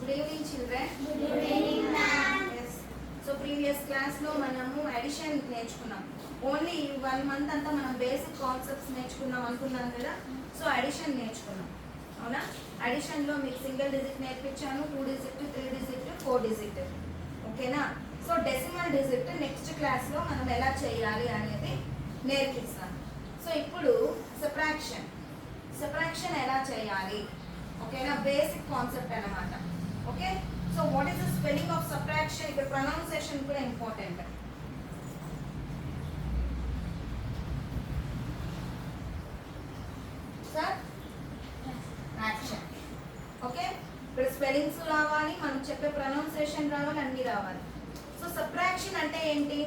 Good evening, children. Good evening, ma'am. Yes. So previous class లో మనము addition నేర్చుకున్నాం. Only 1 month అంతా మనం బేసిక్ కాన్సెప్ట్స్ నేర్చుకున్నాం అనుకున్నాం కదా. సో అడిషన్ నేర్చుకున్నాం. అవునా? అడిషన్ లో మీకు సింగిల్ డిజిట్ నేర్పించాను, 2 డిజిట్, 3 డిజిట్, 4 డిజిట్. ఓకేనా? So decimal digit next class లో మనం ఎలా చేయాలి అనేది నేర్పిస్తాం. సో ఇప్పుడు సబ్ట్రాక్షన్ ఎలా చేయాలి? ఓకేనా? బేసిక్ కాన్సెప్ట్ అన్నమాట. Okay, so what is the spelling of subtraction? ఇక్కడ ప్రొనౌన్సియేషన్ కూడా ఇంపార్టెంట్. సబ్ట్రాక్షన్. ఓకే, ఇప్పుడు స్పెల్లింగ్స్ రావాలి, మనం చెప్పే ప్రొనౌన్సియేషన్ రావాలి, అన్ని రావాలి. సో సబ్ట్రాక్షన్ అంటే ఏంటి?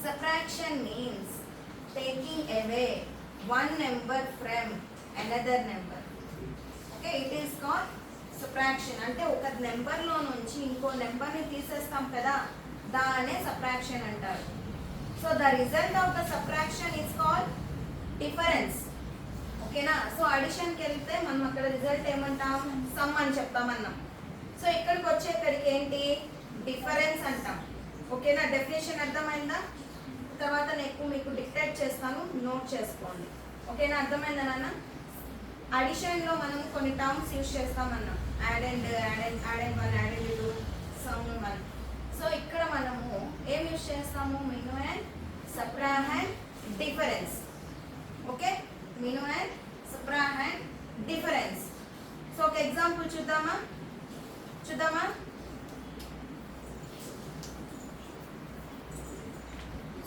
Subtraction means taking away one number from another number. Okay, it is called subtraction. అంటే ఒక నెంబర్ లో నుంచి ఇంకో నెంబర్ ని తీసేస్తాం కదా, దాన్నే సబ్ట్రాక్షన్ అంటారు. So the result of the subtraction is called difference. ఓకేనా? సో అడిషన్ కి వెళ్తే మనం అక్కడ రిజల్ట్ ఏమంటాం? సమ్ అని చెప్తామన్నాం. సో ఇక్కడికి వచ్చేక్కడికి ఏంటి? డిఫరెన్స్ అంటాం. ఓకేనా? డెఫినేషన్ అర్థమైందా? తర్వాత నేను మీకు డిక్టేట్ చేస్తాను, నోట్ చేసుకోండి. ఓకేనా? అర్థమైందా నాన్న? అడిషన్లో మనం కొన్ని టర్మ్స్ యూజ్ చేస్తామన్నాం. Addend one, addend two, sum one. So ఇక్కడ మనము ఏం యూజ్ చేస్తాము? Minuend subtract, difference. Okay, minuend subtract, difference. So ఒక ఎగ్జాంపుల్ చూద్దామా?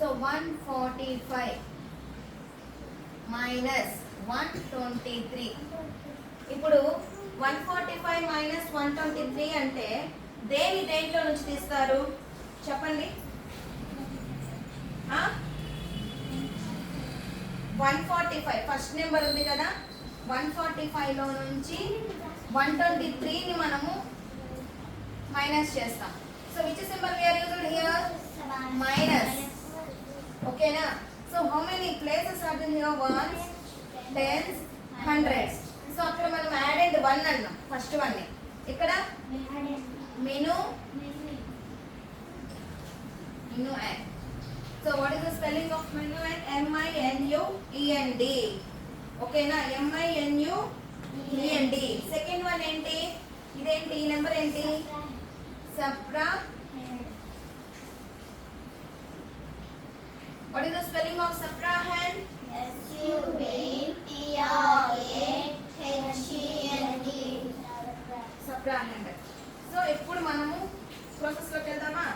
So 145 minus 123. ఇప్పుడు 145 minus 123 అంటే దేంట్లో నుంచి తీస్తారు చెప్పండి? 145 ఫస్ట్ నెంబర్ ఉంది కదా, 145 లో నుంచి 123 ని మనము మైనస్ చేస్తాం. So which symbol we are used here? Minus. ఓకేనా? So how many places are there here? Ones, tens, hundreds. So అక్కడ మనం యాడ్ అండ్ వన్ అన్నాం, ఫస్ట్ వన్. ఇక్కడ minuend. So what is the spelling of minuend? MINUEND. ఓకేనా? MINUEND. Second one ఏంటి? ఇదేంటి? ఈ number ఏంటి? Subtract. What is the spelling of subtrahend? SUBTRAHEND. Subtrahend. So ఇప్పుడు మనము ప్రాసెస్ లోకి వెళ్దామా?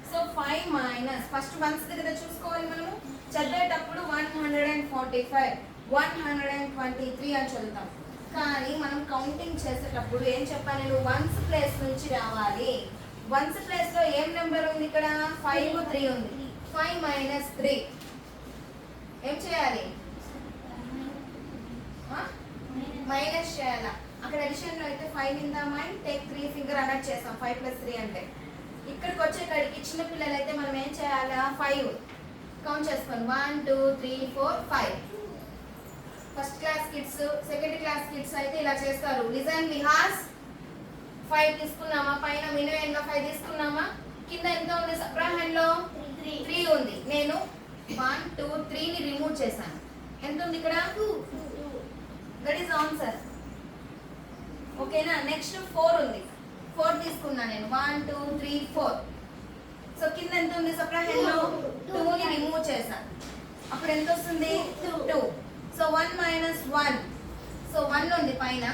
సో 5 మైనస్ ఫస్ట్ వన్స్ దగ్గర చూసుకోవాలి. మనము చదివేటప్పుడు 145, 123 అని చదువుతాం. కానీ మనం కౌంటింగ్ చేసేటప్పుడు ఏం చెప్పాలి? నేను వన్స్ ప్లేస్ నుంచి రావాలి. వన్స్ ప్లేస్ లో ఏం నెంబర్ ఉంది? ఇక్కడ 5, 3 ఉంది. 5 minus 3 ఏం చేయాలి? మైనస్ చేయాలా? అక్కడ అడిషన్ లో అయితే 5 in the mind take 3 finger అన్నట్టు చేస్తాం. 5 + 3 అంటే. ఇక్కడికి వచ్చేకాడికి చిన్న పిల్లలు అయితే మనం ఏం చేయాలా? 5 కౌంట్ చేసుకోండి. 1 2 3 4 5. First class kids, second class kids అయితే ఇలా చేస్తారు. లిజన్ విహాస్ 5 తీసుకున్నామా? పైన మిను ఎండ్ లో 5 తీసుకున్నామా? కింద ఎంత ఉంది? సబ్ట్రాక్ట్ లో 3 ఉంది. నేను 1 2 3 ని రిమూవ్ చేశాను. ఎంత ఉంది ఇక్కడ? 2. That is answer. ఓకేనా? నెక్స్ట్ 4 ఉంది. 4 తీసుకున్నా నేను. 1 2 3 4. సో కింద ఎంత ఉంది? సబ్ట్రాక్ట్ లో 2 ని రిమూవ్ చేశాను. అప్పుడు ఎంత వస్తుంది? 2. So 1 minus 1. సో 1 ఉంది పైన.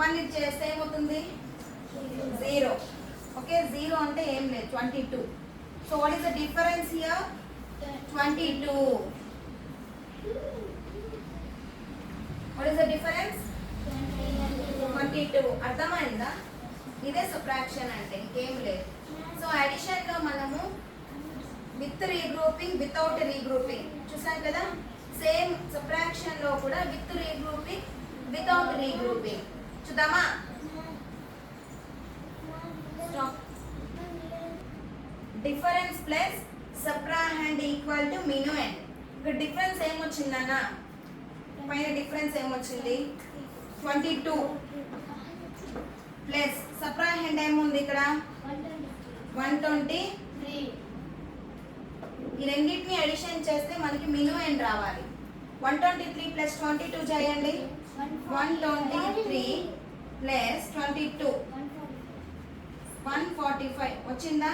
1 ఇది చేస్తే ఏమవుతుంది? 0. ఓకే, 0 అంటే ఏం లేదు, 22. So what is the difference here? 22. What is the difference? 22. అర్థమైందా? ఇదే సబ్ట్రాక్షన్ అంటే, ఇంకేం లేదు. సో అడిషన్ లో మనము విత్ రీగ్రూపింగ్, వితౌట్ రీగ్రూపింగ్ చూసాం కదా. సేమ్ సబ్ట్రాక్షన్ లో కూడా విత్ రీగ్రూపింగ్, వితౌట్ రీగ్రూపింగ్ చూద్దామా? Stop. Difference plus subtract equal to minuend. ఇక్కడ డిఫరెన్స్ ఏమొచ్చిందన్నా? పైన డిఫరెన్స్ ఏమొచ్చింది? 22 ప్లస్ సబ్ట్రాహెండ్ ఏముంది ఇక్కడ 120. ఈ రెండింటిని అడిషన్ చేస్తే మనకి మినిమం ఎండ్ రావాలి. 123 ప్లస్ 22 చేయండి. 123 ప్లస్ 22 145 వచ్చిందా?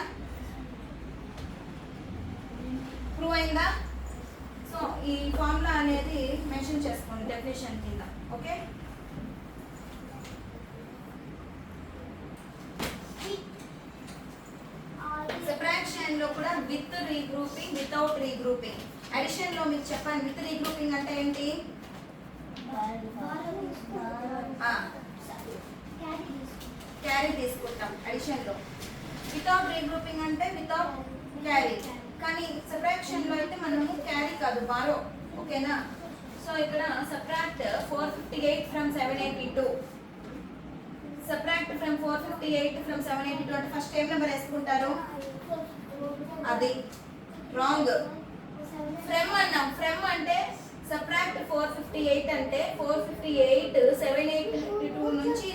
ప్రూవ్ అయిందా? సో ఈ ఫార్ములా అనేది మెన్షన్ చేసుకోండి డెఫినేషన్ కింద. ఓకే, సబ్ట్రాక్షన్ లో కూడా with regrouping, without regrouping. Addition లో మీకు చెప్పండి విత్ రీగ్రూపింగ్ అంటే ఏంటి? క్యారీ తీసుకుంటాం అడిషన్ లో. వితౌట్ రీగ్రూపింగ్ అంటే వితౌట్ క్యారీ. కానీ సబ్ట్రాక్షన్ లో అయితే మనము క్యారీ కాదు, బారో. ఓకేనా? సో ఇక్కడ subtract 458 from 782. Subtract from 458 from 782 అంటే ఫస్ట్ ఏం నెంబర్ వేసుకుంటారు? అది రాంగ్. ఫ్రమ్ అన్నాం. ఫ్రమ్ అంటే సబ్ట్రాక్ట్ 458 అంటే 458 782 నుంచి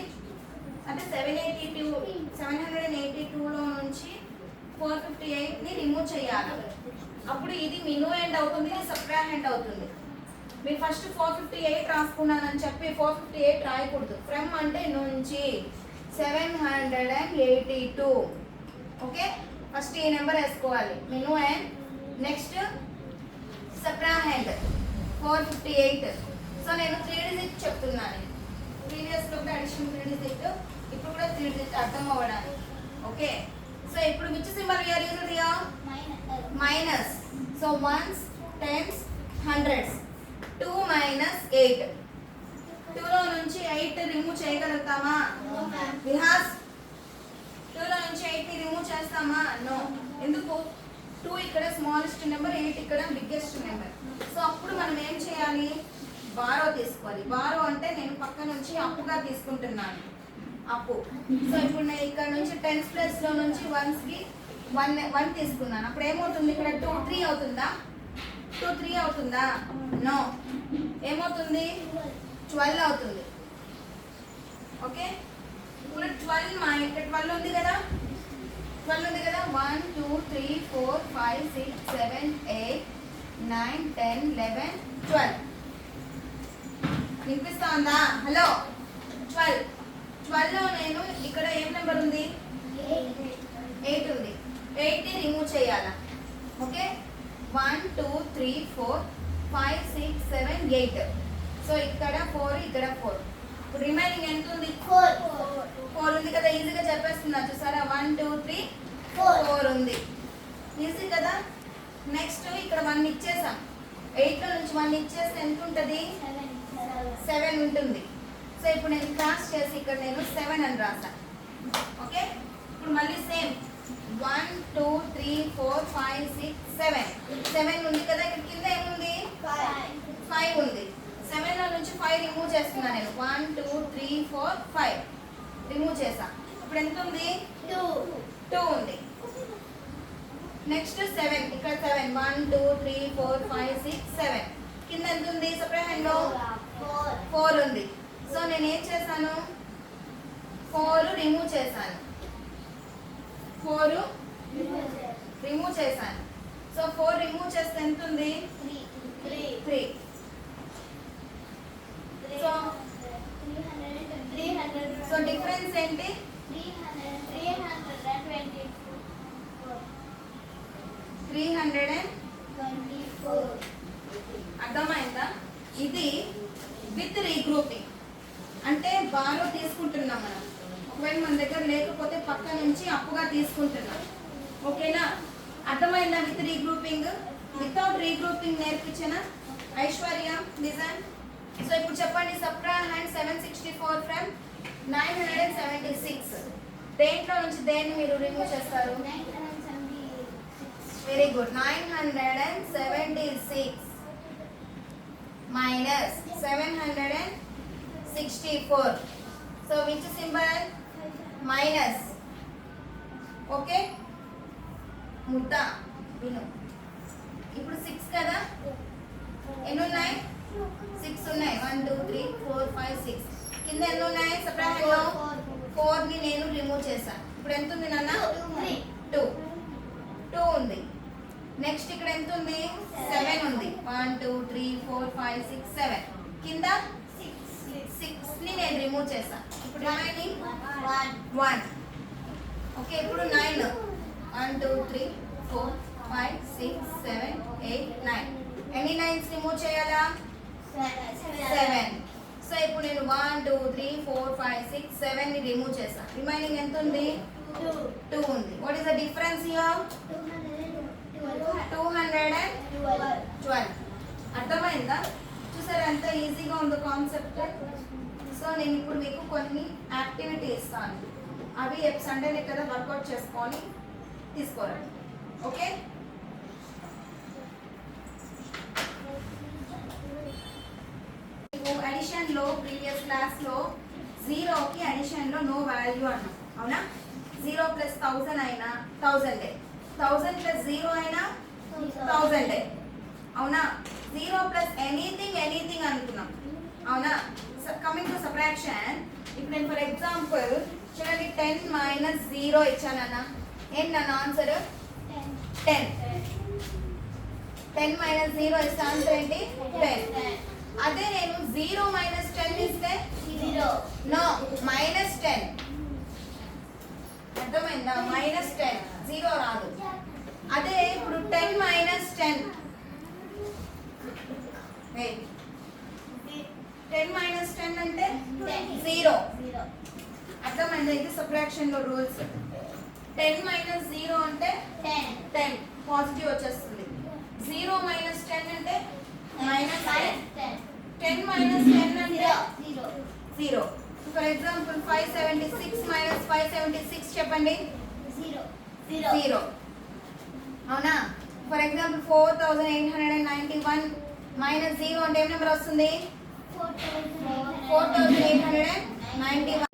అంటే 782 లో నుంచి 458 ని రిమూవ్ చేయాలి. అప్పుడు ఇది మిను ఎండ్ అవుతుంది, ఇది సబ్ట్రాహెండ్ అవుతుంది. మీరు ఫస్ట్ 458 రాసుకున్నానని చెప్పి 458 రాయకూడదు. ఫ్రమ్ అంటే నుంచి 782. ఓకే, ఫస్ట్ ఈ నెంబర్ వేసుకోవాలి మిను అండ్ నెక్స్ట్ సబ్ట్రాహెండ్ 458. సో నేను 3 డిజిట్ చెప్తున్నాను. ప్రీవియస్ లో కూడా అడిషన్ 3 డిజిట్, ఇప్పుడు కూడా 3 డిజిట్ అర్థం అవ్వడానికి. ఓకే, సో ఇప్పుడు which symbol we are using here? Minus. So ones, tens, hundreds. 2 minus 8. 2 లో నుంచి 8 రిమూవ్ చేయగలుగుతామా? విహాస్ 2 లో నుంచి 8 ని రిమూవ్ చేస్తామా? నో. ఎందుకు? 2 ఇక్కడ స్మాలెస్ట్ నెంబర్, 8 ఇక్కడ బిగ్గెస్ట్ నెంబర్. సో అప్పుడు మనం ఏం చేయాలి? బారో తీసుకోవాలి. బారో అంటే నేను పక్క నుంచి అప్పుగా తీసుకుంటున్నాను, అప్పు. సో ఇప్పుడు నేను ఇక్కడ నుంచి 10s ప్లస్ లో నుంచి 1s కి 1 తీసుకున్నాను. అప్పుడు ఏమవుతుంది? ఇక్కడ 2 3 అవుతుందా? 2 3 అవుతుందా? నో. ఏమవుతుంది? 12 అవుతుంది. ఓకే, ఇప్పుడు 12 ఉంది కదా, 12 ఉంది కదా. 1 2 3 4 5 6 7 8 9 10 11 12. వినిపిస్తా ఉందా? హలో, 12 లో నేను ఇక్కడ ఏం నెంబర్ ఉంది? 8 ఉంది. 8 ని రిమూవ్ చేయాలా? ఓకే, 1 2 3 4 5 6 7 8. సో ఇక్కడ 4, ఇక్కడ 4. ఇప్పుడు రిమైనింగ్ ఎంత ఉంది? 4 ఉంది కదా. ఈజీగా చెప్పేస్తున్నా చూసారా? 1 2 3 4 ఉంది. ఈజీ కదా. నెక్స్ట్ ఇక్కడ 1 ఇచ్చేసాం. 8 లో నుంచి 1 ఇచ్చేస్తే ఎంత ఉంటుంది? 7 ఉంటుంది. సో ఇప్పుడు నేను క్రాస్ చేసి ఇక్కడ నేను 7 అని రాసాను. ఓకే, ఇప్పుడు మళ్ళీ సేమ్ 1 2 3 4 5 6 7 ఉంది కదా. ఇక్కడ కింద ఏముంది? 5 ఉంది. 7 లో నుంచి 5 రిమూవ్ చేస్తున్నాను నేను. 1 2 3 4 5 రిమూవ్ చేసా. ఇప్పుడు ఎంత ఉంది? 2 ఉంది. నెక్స్ట్ 7, ఇక్కడ 7 1 2 3 4 5 6 7. కింద ఎంత ఉంది? సబ్ట్రాహెండ్ లో 4 ఉంది. సో నేను ఏం చేశాను? 4 రిమూవ్ చేశాను. 4 రిమూవ్ చేశాను. సో 4 రిమూవ్ చేస్తే ఎంత ఉంది? 3. సో డిఫరెన్స్ ఏంటి? 324. అర్థమైందా? ఇది విత్ రీగ్రూపింగ్ అంటే బారో తీసుకుంటున్నాం మనం. ఒకవేళ మన దగ్గర లేకపోతే పక్క నుంచి అప్పుగా తీసుకుంటున్నాం. ఓకేనా? అర్థమైందా? With regrouping. వితౌట్ రీగ్రూపింగ్ నేర్పించిన ఐశ్వర్య డిజైన్. సో ఇప్పుడు చెప్పండి, సబ్ట్రాహెండ్ 764 ఫ్రమ్ 976. దేంట్లో నుంచి దేన్ని మీరు రిమూవ్ చేస్తారు? Very good. 976 minus 764. So which symbol? Minus. Okay, ముద్ద విను. ఇప్పుడు 6 కదా. ఎన్ని ఉన్నాయి? 6 ఉన్నాయి. 1 2 3 4 5 6. కింద ఎన్ని ఉన్నాయి సబ్ట్రాక్షన్ లో 4 ని నేను రిమూవ్ చేశాను. ఇప్పుడు ఎంత ఉంది నాన్న 2 ఉంది. నెక్స్ట్ ఇక్కడ ఎంత ఉంది 7 ఉంది. 1 2 3 4 5 6 7 కింద 6 ని నేను రిమూవ్ చేశాను. ఇప్పుడు రిమైనింగ్ 1. ఓకే ఇప్పుడు 9 1 2 3 4 5 6 7 8 9 ఎన్ని 9s రిమూవ్ చేయాలా 7. సో ఇప్పుడు నేను 1 2 3 4 5 6 7 ని రిమూవ్ చేశాను. రిమైనింగ్ ఎంత ఉంది 2 ఉంది. What is the difference here 212. అర్థమైందా? చూసారా ఎంత ఈజీగా ఉందో కాన్సెప్ట్. సో నేను ఇప్పుడు మీకు కొన్ని యాక్టివిటీ ఇస్తాను. అవి సండేనే కదా వర్కౌట్ చేసుకొని తీసుకోరండి. ఓకే అడిషన్ లో ప్రీవియస్ క్లాస్ లో 0కి అడిషన్ లో నో వాల్యూ అన్నాం. అవునా 0 ప్లస్ 1000 అయినా 1000 1000 ప్లస్ 0 అయినా 1000. అవునా 0 ప్లస్ ఎనీథింగ్ అనుకున్నాం. అవునా కమింగ్ టు సబ్ట్రాక్షన్ ఇప్పుడు నేను ఫర్ ఎగ్జాంపుల్ చూడండి 10 మైనస్ 0 ఇచ్చానన్నా ఏంటి నా ఆన్సర్ 10. 10 మైనస్ 0 ఇస్తే ఆన్సర్ ఏంటి 10. అదే నేను 0 మైనస్ 10 ఇస్తే నో మైనస్ 10. అర్థమైందా మైనస్ 10 0 రాదు. అదే ఇప్పుడు 10 మైనస్ 10 10 మైనస్ 10 అంటే 0. అర్థమైందా? ఇది సబ్ట్రాక్షన్ లో రూల్స్. 10 మైనస్ 0 అంటే 10 పాజిటివ్ వచ్చేస్తుంది. 0 మైనస్ 10 అంటే మైనస్ 10 మైనస్ 10 అంటే 0. ఫర్ ఎగ్జాంపుల్ 576 మైనస్ 576 చెప్పండి 0. అవునా ఫర్ ఎగ్జాంపుల్ 4891 మైనస్ 0 అంటే ఏం నెంబర్ వస్తుంది 4891.